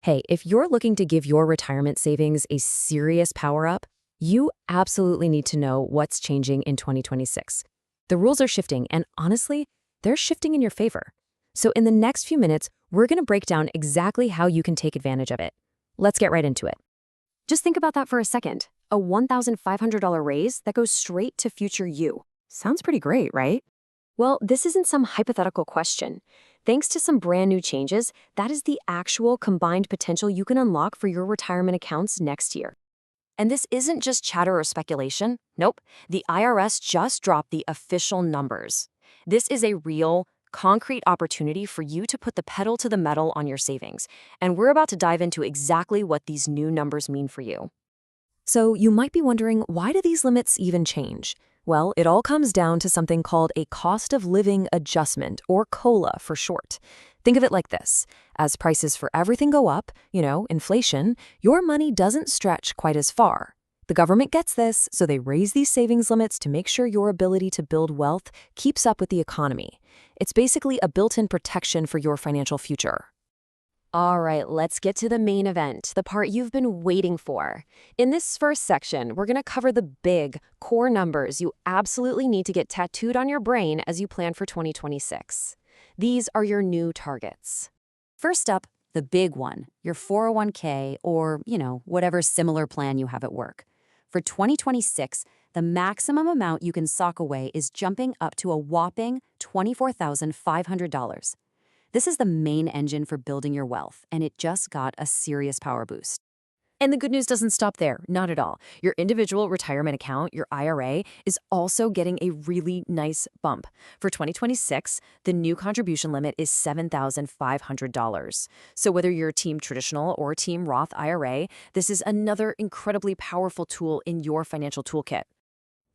Hey, if you're looking to give your retirement savings a serious power up, you absolutely need to know what's changing in 2026. The rules are shifting, and honestly, they're shifting in your favor. So, in the next few minutes, we're going to break down exactly how you can take advantage of it. Let's get right into it. Just think about that for a second. A $1,500 raise that goes straight to future you. Sounds pretty great, right? Well, this isn't some hypothetical question. Thanks to some brand new changes, that is the actual combined potential you can unlock for your retirement accounts next year. And this isn't just chatter or speculation. Nope, the IRS just dropped the official numbers. This is a real, concrete opportunity for you to put the pedal to the metal on your savings. And we're about to dive into exactly what these new numbers mean for you. So you might be wondering, why do these limits even change? Well, it all comes down to something called a cost of living adjustment, or COLA for short. Think of it like this. As prices for everything go up, inflation, your money doesn't stretch quite as far. The government gets this, so they raise these savings limits to make sure your ability to build wealth keeps up with the economy. It's basically a built-in protection for your financial future. All right, let's get to the main event, the part you've been waiting for. In this first section, we're going to cover the big, core numbers you absolutely need to get tattooed on your brain as you plan for 2026. These are your new targets. First up, the big one, your 401k or, whatever similar plan you have at work. For 2026, the maximum amount you can sock away is jumping up to a whopping $24,500. This is the main engine for building your wealth, and it just got a serious power boost. And the good news doesn't stop there, not at all. Your individual retirement account, your IRA, is also getting a really nice bump. For 2026, the new contribution limit is $7,500. So whether you're Team Traditional or Team Roth IRA, this is another incredibly powerful tool in your financial toolkit.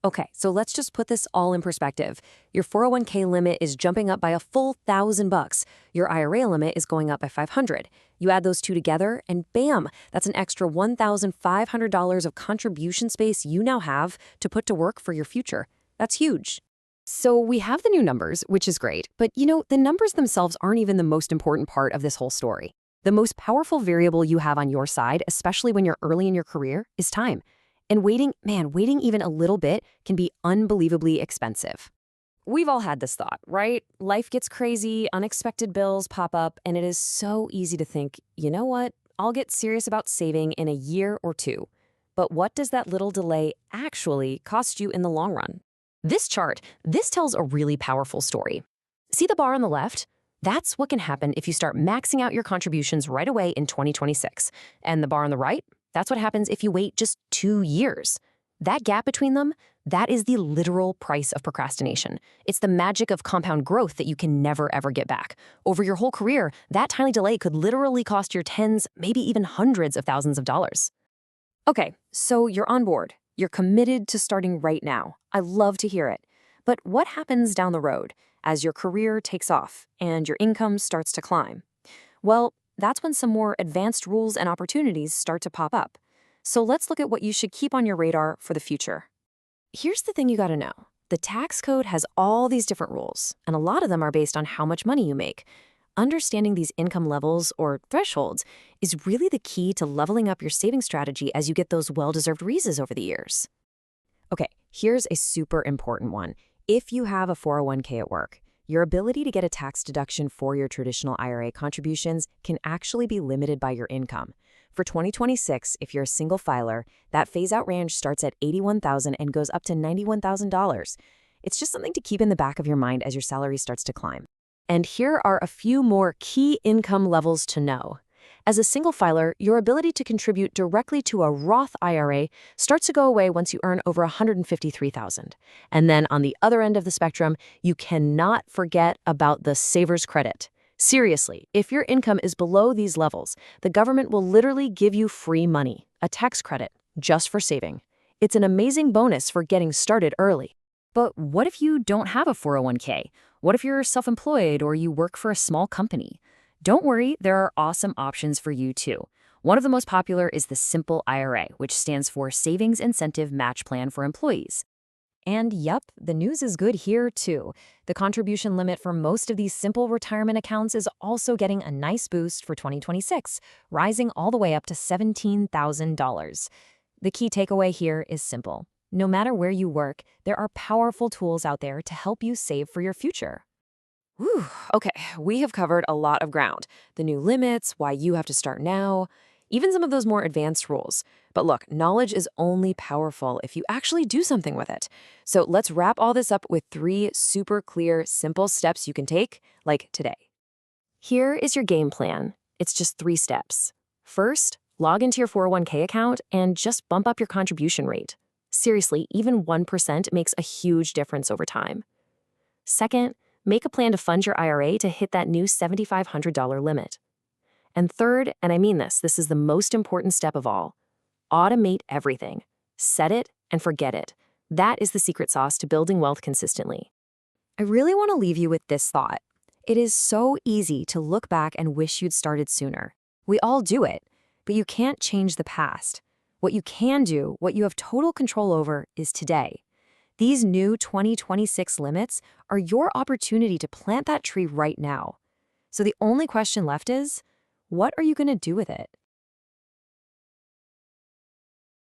Okay, so let's just put this all in perspective. Your 401k limit is jumping up by a full $1,000. Your IRA limit is going up by $500. You add those two together, and bam, that's an extra $1,500 of contribution space you now have to put to work for your future. That's huge. So we have the new numbers, which is great, but the numbers themselves aren't even the most important part of this whole story. The most powerful variable you have on your side, especially when you're early in your career, is time. And waiting even a little bit can be unbelievably expensive. We've all had this thought, right? Life gets crazy, unexpected bills pop up, and it is so easy to think, you know what, I'll get serious about saving in a year or two. But what does that little delay actually cost you in the long run? This chart, this tells a really powerful story. See the bar on the left? That's what can happen if you start maxing out your contributions right away in 2026. And the bar on the right? That's what happens if you wait just 2 years. That gap between them, that is the literal price of procrastination. It's the magic of compound growth that you can never, ever get back. Over your whole career, that tiny delay could literally cost your tens, maybe even hundreds of thousands of dollars. Okay, so you're on board. You're committed to starting right now. I love to hear it. But what happens down the road as your career takes off and your income starts to climb? Well, that's when some more advanced rules and opportunities start to pop up. So let's look at what you should keep on your radar for the future. Here's the thing you gotta know. The tax code has all these different rules, and a lot of them are based on how much money you make. Understanding these income levels, or thresholds, is really the key to leveling up your saving strategy as you get those well-deserved raises over the years. Okay, here's a super important one. If you have a 401k at work, your ability to get a tax deduction for your traditional IRA contributions can actually be limited by your income. For 2026, if you're a single filer, that phase-out range starts at $81,000 and goes up to $91,000. It's just something to keep in the back of your mind as your salary starts to climb. And here are a few more key income levels to know. As a single filer, your ability to contribute directly to a Roth IRA starts to go away once you earn over $153,000. And then on the other end of the spectrum, you cannot forget about the saver's credit. Seriously, if your income is below these levels, the government will literally give you free money, a tax credit, just for saving. It's an amazing bonus for getting started early. But what if you don't have a 401k? What if you're self-employed or you work for a small company? Don't worry, there are awesome options for you too. One of the most popular is the Simple IRA, which stands for Savings Incentive Match Plan for Employees. And yup, the news is good here too. The contribution limit for most of these simple retirement accounts is also getting a nice boost for 2026, rising all the way up to $17,000. The key takeaway here is simple. No matter where you work, there are powerful tools out there to help you save for your future. Whew, okay, we have covered a lot of ground. The new limits, why you have to start now, even some of those more advanced rules. But look, knowledge is only powerful if you actually do something with it. So let's wrap all this up with 3 super clear, simple steps you can take, like today. Here is your game plan. It's just 3 steps. First, log into your 401k account and just bump up your contribution rate. Seriously, even 1% makes a huge difference over time. Second, make a plan to fund your IRA to hit that new $7,500 limit. And third, and I mean this is the most important step of all, automate everything. Set it and forget it. That is the secret sauce to building wealth consistently. I really want to leave you with this thought. It is so easy to look back and wish you'd started sooner. We all do it, but you can't change the past. What you can do, what you have total control over, is today. These new 2026 limits are your opportunity to plant that tree right now. So the only question left is, what are you going to do with it?